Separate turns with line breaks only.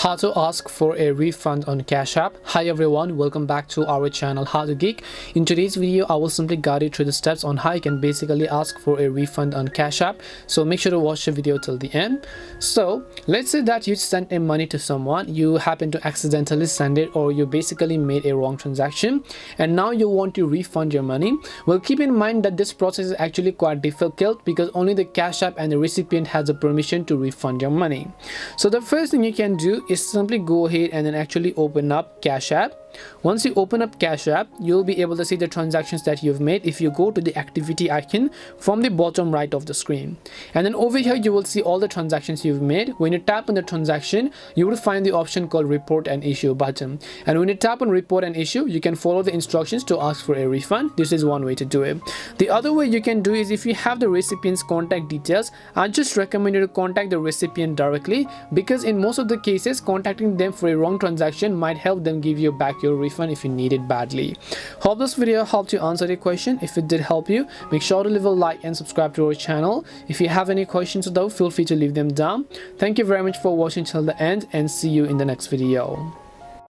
How to ask for a refund on Cash App. Hi everyone, welcome back to our channel How to Geek. In today's video I will simply guide you through the steps on how you can basically ask for a refund on Cash App, so make sure to watch the video till the end. So let's say that you sent a money to someone, you happen to accidentally send it, or you basically made a wrong transaction and now you want to refund your money. Well, keep in mind that this process is actually quite difficult because only the Cash App and the recipient has the permission to refund your money. So the first thing you can do is simply go ahead and then actually open up Cash App. Once you open up Cash App, you'll be able to see the transactions that you've made if you go to the activity icon from the bottom right of the screen. And then over here you will see all the transactions you've made. When you tap on the transaction, you will find the option called report and issue button. And when you tap on report and issue, you can follow the instructions to ask for a refund. This is one way to do it. The other way you can do is if you have the recipient's contact details, I just recommend you to contact the recipient directly, because in most of the cases contacting them for a wrong transaction might help them give you back your refund if you need it badly. Hope this video helped you answer the question. If it did help you, make sure to leave a like and subscribe to our channel. If you have any questions though, feel free to leave them down. Thank you very much for watching till the end and see you in the next video.